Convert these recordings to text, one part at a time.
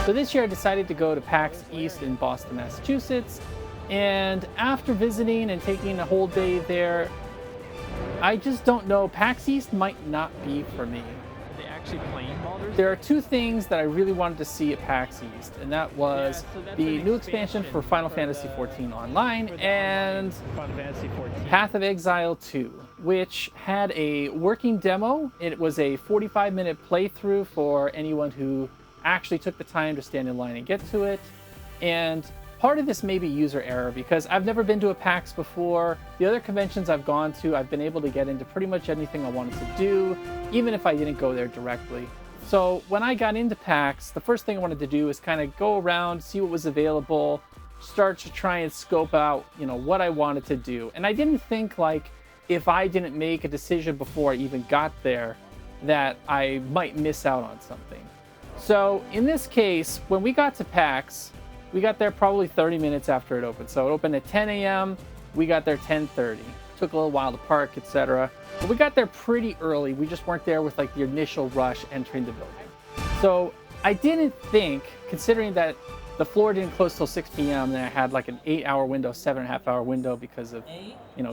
So this year I decided to go to Pax East in Boston, Massachusetts, and after visiting and taking a whole day there, I just don't know, Pax East might not be for me. Are they actually playing Baldur's? There are two things that I really wanted to see at Pax East, and that was the new expansion for Final Fantasy XIV Online and Final Fantasy XIV. Path of Exile 2, which had a working demo. It was a 45-minute playthrough for anyone who actually took the time to stand in line and get to it. And part of this may be user error because I've never been to a PAX before. The other conventions I've gone to, I've been able to get into pretty much anything I wanted to do, even if I didn't go there directly. So when I got into PAX, the first thing I wanted to do is kind of go around, see what was available, start to try and scope out, what I wanted to do. And I didn't think like if I didn't make a decision before I even got there that I might miss out on something. So in this case, when we got to PAX, we got there probably 30 minutes after it opened. So it opened at 10 a.m. We got there 10:30. Took a little while to park, etc. But we got there pretty early. We just weren't there with like the initial rush entering the building. So I didn't think, considering that the floor didn't close till 6 p.m. and I had like an 8-hour window, 7.5-hour window because of,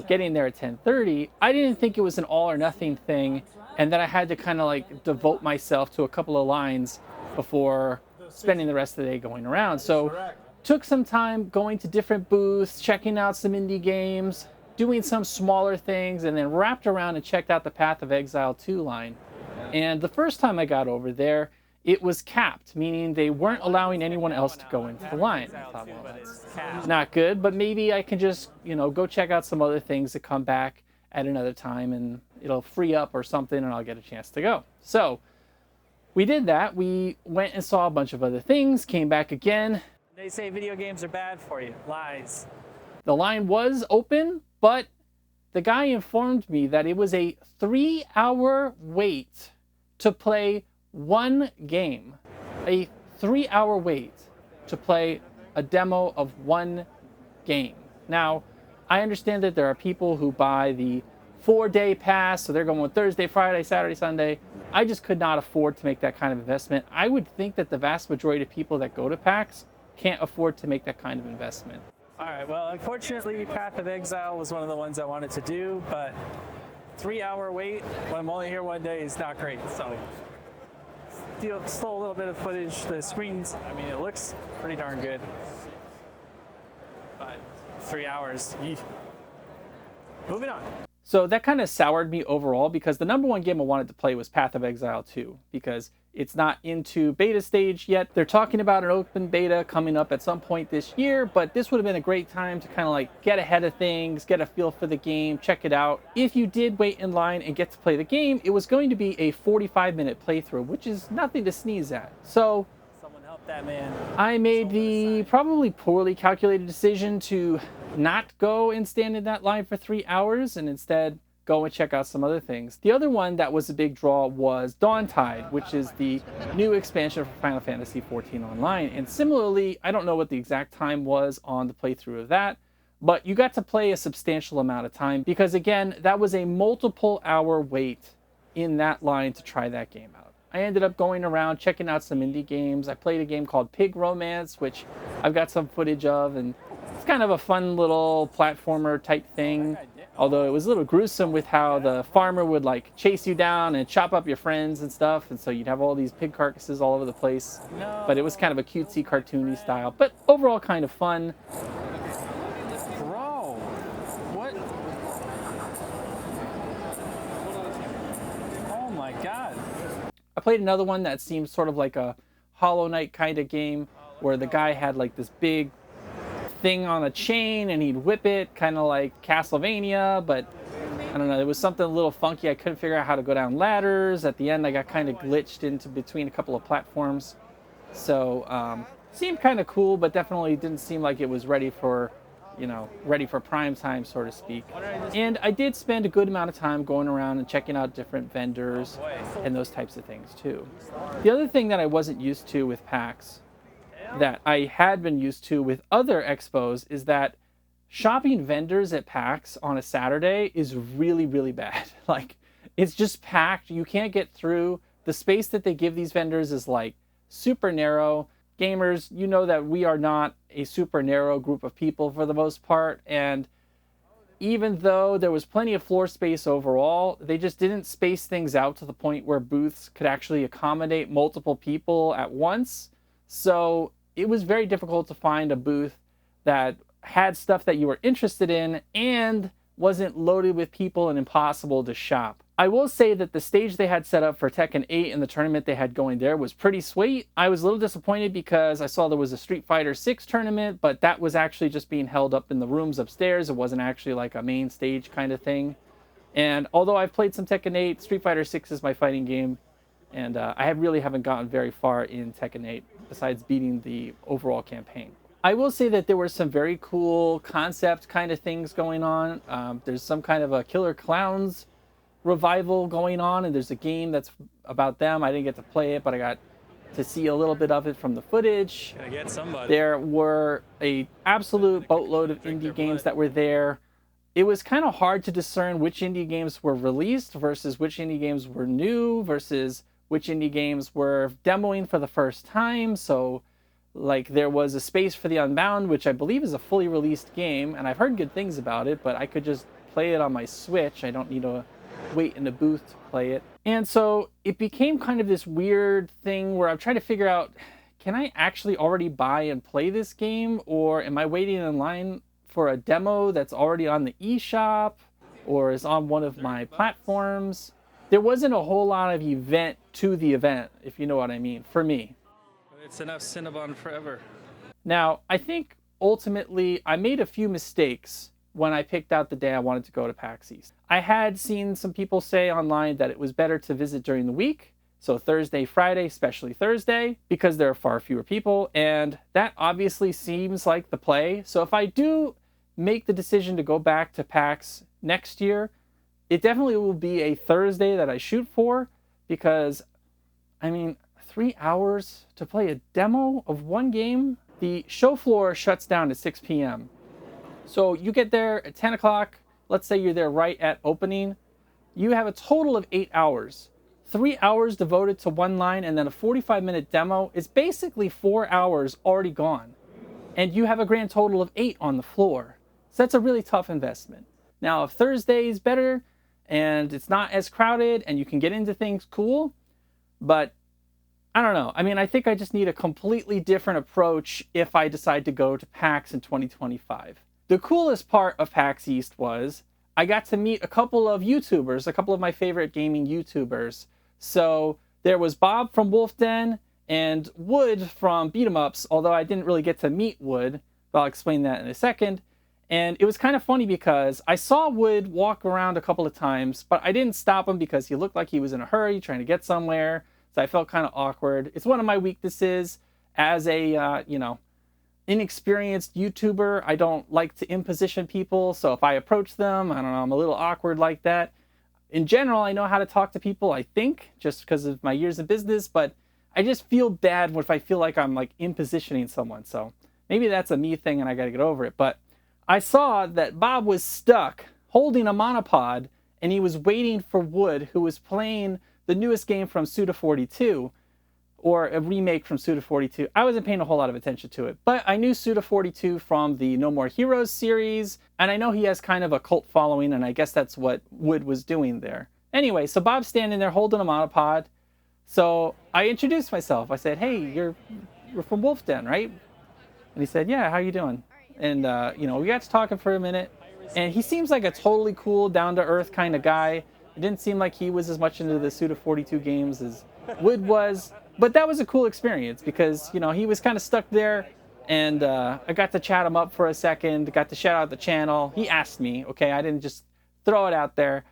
getting there at 10:30. I didn't think it was an all or nothing thing, and that I had to kind of like devote myself to a couple of lines before spending the rest of the day going around. So took some time going to different booths, checking out some indie games, doing some smaller things, and then wrapped around and checked out the Path of Exile 2 line. And the first time I got over there, it was capped, meaning they weren't allowing anyone else to go into the line. I thought, well, that's not good, but maybe I can just, go check out some other things that come back at another time and it'll free up or something and I'll get a chance to go. So we did that. We went and saw a bunch of other things, came back again. They say video games are bad for you. Lies. The line was open, but the guy informed me that it was a 3-hour wait to play one game. A 3-hour wait to play a demo of one game. Now, I understand that there are people who buy the 4-day pass, so they're going Thursday, Friday, Saturday, Sunday. I just could not afford to make that kind of investment. I would think that the vast majority of people that go to PAX can't afford to make that kind of investment. All right, well, unfortunately, Path of Exile was one of the ones I wanted to do, but 3-hour wait when I'm only here one day is not great. So, still a little bit of footage. The screens, it looks pretty darn good. But 3 hours, moving on. So that kind of soured me overall because the number one game I wanted to play was Path of Exile 2 because it's not into beta stage yet. They're talking about an open beta coming up at some point this year, but this would have been a great time to kind of like get ahead of things, get a feel for the game, check it out. If you did wait in line and get to play the game, it was going to be a 45-minute playthrough, which is nothing to sneeze at. So someone help that man. I made the probably poorly calculated decision to not go and stand in that line for 3 hours and instead go and check out some other things. The other one that was a big draw was Dawntide, which is the new expansion for Final Fantasy XIV Online. And similarly, I don't know what the exact time was on the playthrough of that, but you got to play a substantial amount of time because again, that was a multiple hour wait in that line to try that game out. I ended up going around checking out some indie games. I played a game called Pig Romance, which I've got some footage of, and it's kind of a fun little platformer type thing. Although it was a little gruesome with how the farmer would like chase you down and chop up your friends and stuff. And so you'd have all these pig carcasses all over the place. But it was kind of a cutesy, cartoony style. But overall kind of fun. Bro, what? Oh my God. I played another one that seemed sort of like a Hollow Knight kind of game where the guy had like this big thing on a chain and he'd whip it, kind of like Castlevania, but I don't know, there was something a little funky. I couldn't figure out how to go down ladders. At the end I got kind of glitched into between a couple of platforms. So seemed kind of cool, but definitely didn't seem like it was ready for ready for prime time, so to speak. And I did spend a good amount of time going around and checking out different vendors and those types of things too. The other thing that I wasn't used to with PAX, that I had been used to with other expos, is that shopping vendors at PAX on a Saturday is really, really bad. Like, it's just packed. You can't get through. The space that they give these vendors is like super narrow. Gamers, you know that we are not a super narrow group of people for the most part. And even though there was plenty of floor space overall, they just didn't space things out to the point where booths could actually accommodate multiple people at once. So it was very difficult to find a booth that had stuff that you were interested in and wasn't loaded with people and impossible to shop. I will say that the stage they had set up for Tekken 8 and the tournament they had going there was pretty sweet. I was a little disappointed because I saw there was a Street Fighter 6 tournament, but that was actually just being held up in the rooms upstairs. It wasn't actually like a main stage kind of thing. And although I've played some Tekken 8, Street Fighter 6 is my fighting game, and I really haven't gotten very far in Tekken 8 besides beating the overall campaign. I will say that there were some very cool concept kind of things going on. There's some kind of a Killer Clowns revival going on, and there's a game that's about them. I didn't get to play it, but I got to see a little bit of it from the footage. Gotta get somebody. There were a absolute boatload of indie games that were there. It was kind of hard to discern which indie games were released versus which indie games were new versus which indie games were demoing for the first time. So like there was a Space for the Unbound, which I believe is a fully released game, and I've heard good things about it, but I could just play it on my Switch. I don't need to wait in the booth to play it. And so it became kind of this weird thing where I'm trying to figure out, can I actually already buy and play this game, or am I waiting in line for a demo that's already on the eShop or is on one of my platforms? There wasn't a whole lot of event to the event, if you know what I mean, for me. It's enough Cinnabon forever. Now, I think ultimately I made a few mistakes when I picked out the day I wanted to go to PAX East. I had seen some people say online that it was better to visit during the week, so Thursday, Friday, especially Thursday, because there are far fewer people, and that obviously seems like the play. So if I do make the decision to go back to PAX next year, it definitely will be a Thursday that I shoot for, because, I mean, 3 hours to play a demo of one game? The show floor shuts down at 6 p.m. So you get there at 10 o'clock, let's say you're there right at opening, you have a total of 8 hours. 3 hours devoted to one line and then a 45-minute demo is basically 4 hours already gone. And you have a grand total of 8 on the floor. So that's a really tough investment. Now, if Thursday is better and it's not as crowded and you can get into things, cool. But I don't know. I mean, I think I just need a completely different approach if I decide to go to PAX in 2025. The coolest part of PAX East was I got to meet a couple of YouTubers, a couple of my favorite gaming YouTubers. So there was Bob from Wolf Den and Wood from Beat 'em Ups, although I didn't really get to meet Wood, but I'll explain that in a second. And it was kind of funny because I saw Wood walk around a couple of times, but I didn't stop him because he looked like he was in a hurry trying to get somewhere. So I felt kind of awkward. It's one of my weaknesses as a, inexperienced YouTuber. I don't like to imposition people. So if I approach them, I don't know, I'm a little awkward like that. In general, I know how to talk to people, I think, just because of my years of business, but I just feel bad if I feel like I'm like impositioning someone. So maybe that's a me thing and I got to get over it. But I saw that Bob was stuck holding a monopod and he was waiting for Wood, who was playing the newest game from Suda42, or a remake from Suda42. I wasn't paying a whole lot of attention to it, but I knew Suda42 from the No More Heroes series, and I know he has kind of a cult following, and I guess that's what Wood was doing there. Anyway, so Bob's standing there holding a monopod, so I introduced myself. I said, hey, you're from Wolf Den, right? And he said, yeah, how you doing? And, we got to talking for a minute, and he seems like a totally cool, down-to-earth kind of guy. It didn't seem like he was as much into the Suda42 games as Wood was. But that was a cool experience because, he was kind of stuck there, and I got to chat him up for a second, got to shout out the channel. He asked me, okay? I didn't just throw it out there.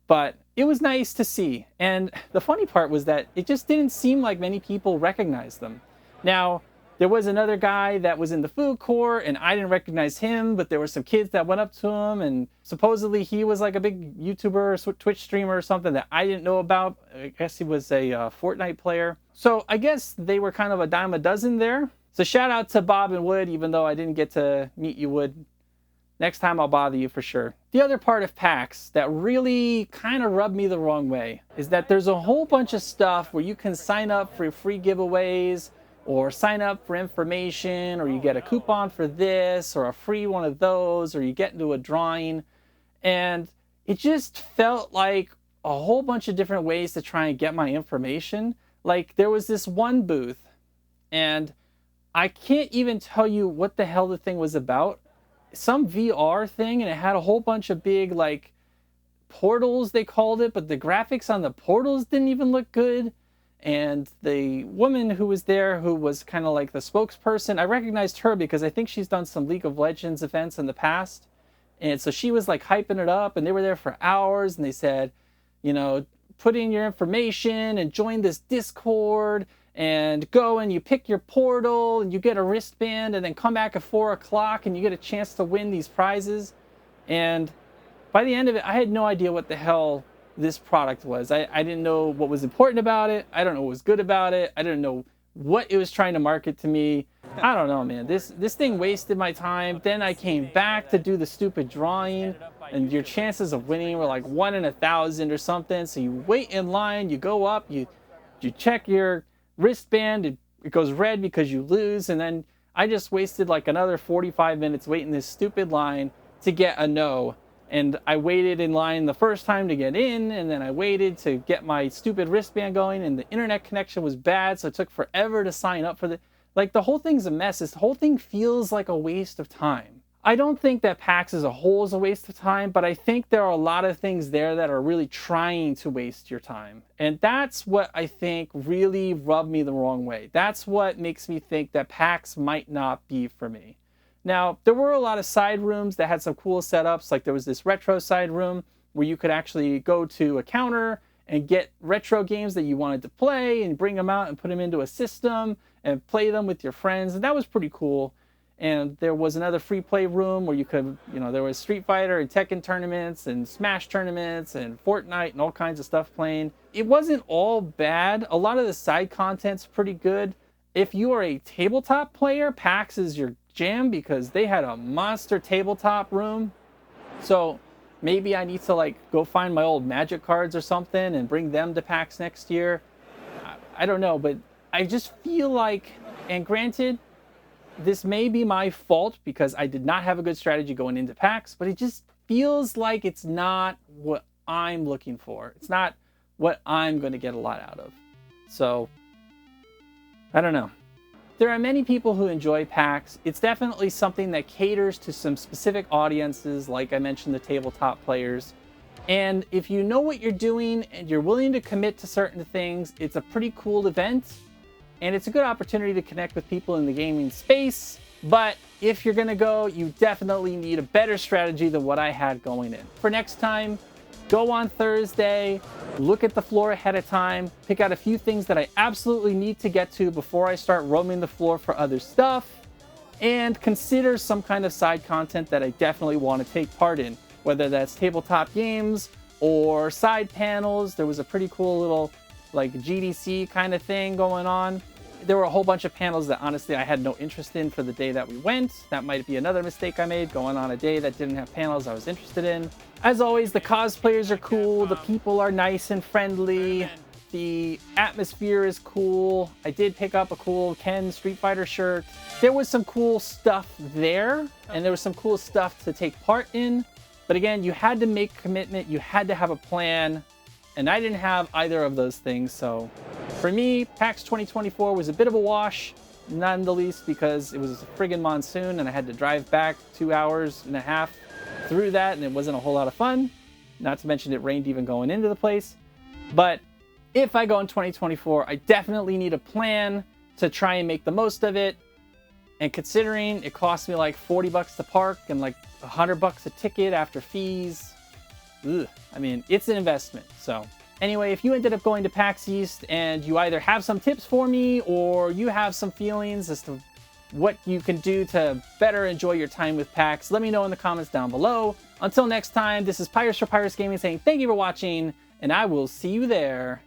But it was nice to see. And the funny part was that it just didn't seem like many people recognized them. Now, There was another guy that was in the food court and I didn't recognize him, but there were some kids that went up to him and supposedly he was like a big YouTuber or Twitch streamer or something that I didn't know about. I guess he was a Fortnite player. So I guess they were kind of a dime a dozen there. So shout out to Bob and Wood, even though I didn't get to meet you, Wood. Next time I'll bother you for sure. The other part of PAX that really kind of rubbed me the wrong way is that there's a whole bunch of stuff where you can sign up for free giveaways or sign up for information, or you get a coupon for this or a free one of those, or you get into a drawing. And it just felt like a whole bunch of different ways to try and get my information. Like there was this one booth and I can't even tell you what the hell the thing was about. Some VR thing, and it had a whole bunch of big like portals they called it, but the graphics on the portals didn't even look good. And the woman who was there, who was kind of like the spokesperson, I recognized her because I think she's done some League of Legends events in the past. And so she was like hyping it up, and they were there for hours, and they said, you know, put in your information and join this Discord and go and you pick your portal and you get a wristband and then come back at 4 o'clock and you get a chance to win these prizes. And by the end of it, I had no idea what the hell this product was. I didn't know what was important about it. I don't know what was good about it. I didn't know what it was trying to market to me. I don't know, man. This thing wasted my time. Then I came back to do the stupid drawing, and your chances of winning were like 1 in 1,000 or something. So you wait in line, you go up, you check your wristband, it goes red because you lose, and then I just wasted like another 45 minutes waiting this stupid line to get a no. And I waited in line the first time to get in, and then I waited to get my stupid wristband going, and the internet connection was bad, so it took forever to sign up for the... Like, the whole thing's a mess. This whole thing feels like a waste of time. I don't think that PAX as a whole is a waste of time, but I think there are a lot of things there that are really trying to waste your time. And that's what I think really rubbed me the wrong way. That's what makes me think that PAX might not be for me. Now, there were a lot of side rooms that had some cool setups. Like there was this retro side room where you could actually go to a counter and get retro games that you wanted to play and bring them out and put them into a system and play them with your friends. And that was pretty cool. And there was another free play room where you could, you know, there was Street Fighter and Tekken tournaments and Smash tournaments and Fortnite and all kinds of stuff playing. It wasn't all bad. A lot of the side content's pretty good. If you are a tabletop player, PAX is your jam because they had a monster tabletop room. So maybe I need to like go find my old Magic cards or something and bring them to PAX next year. I don't know, but I just feel like, and granted, this may be my fault because I did not have a good strategy going into PAX, but it just feels like it's not what I'm looking for. It's not what I'm going to get a lot out of. So, I don't know. There are many people who enjoy PAX. It's definitely something that caters to some specific audiences, like I mentioned, the tabletop players. And if you know what you're doing and you're willing to commit to certain things, it's a pretty cool event. And it's a good opportunity to connect with people in the gaming space. But if you're going to go, you definitely need a better strategy than what I had going in. For next time, go on Thursday, look at the floor ahead of time, pick out a few things that I absolutely need to get to before I start roaming the floor for other stuff, and consider some kind of side content that I definitely want to take part in, whether that's tabletop games or side panels. There was a pretty cool little like GDC kind of thing going on. There were a whole bunch of panels that honestly I had no interest in for the day that we went. That might be another mistake I made, going on a day that didn't have panels I was interested in. As always, the cosplayers are cool, the people are nice and friendly, the atmosphere is cool. I did pick up a cool Ken Street Fighter shirt. There was some cool stuff there, and there was some cool stuff to take part in. But again, you had to make a commitment, you had to have a plan, and I didn't have either of those things. So for me, PAX 2024 was a bit of a wash, none the least because it was a friggin' monsoon and I had to drive back 2.5 hours through that, and it wasn't a whole lot of fun. Not to mention it rained even going into the place. But if I go in 2024, I definitely need a plan to try and make the most of it. And considering it cost me like $40 to park and like $100 a ticket after fees, I mean, it's an investment. So anyway, if you ended up going to PAX East and you either have some tips for me or you have some feelings as to what you can do to better enjoy your time with PAX, let me know in the comments down below. Until next time, this is Pirates for Pirates Gaming saying thank you for watching, and I will see you there.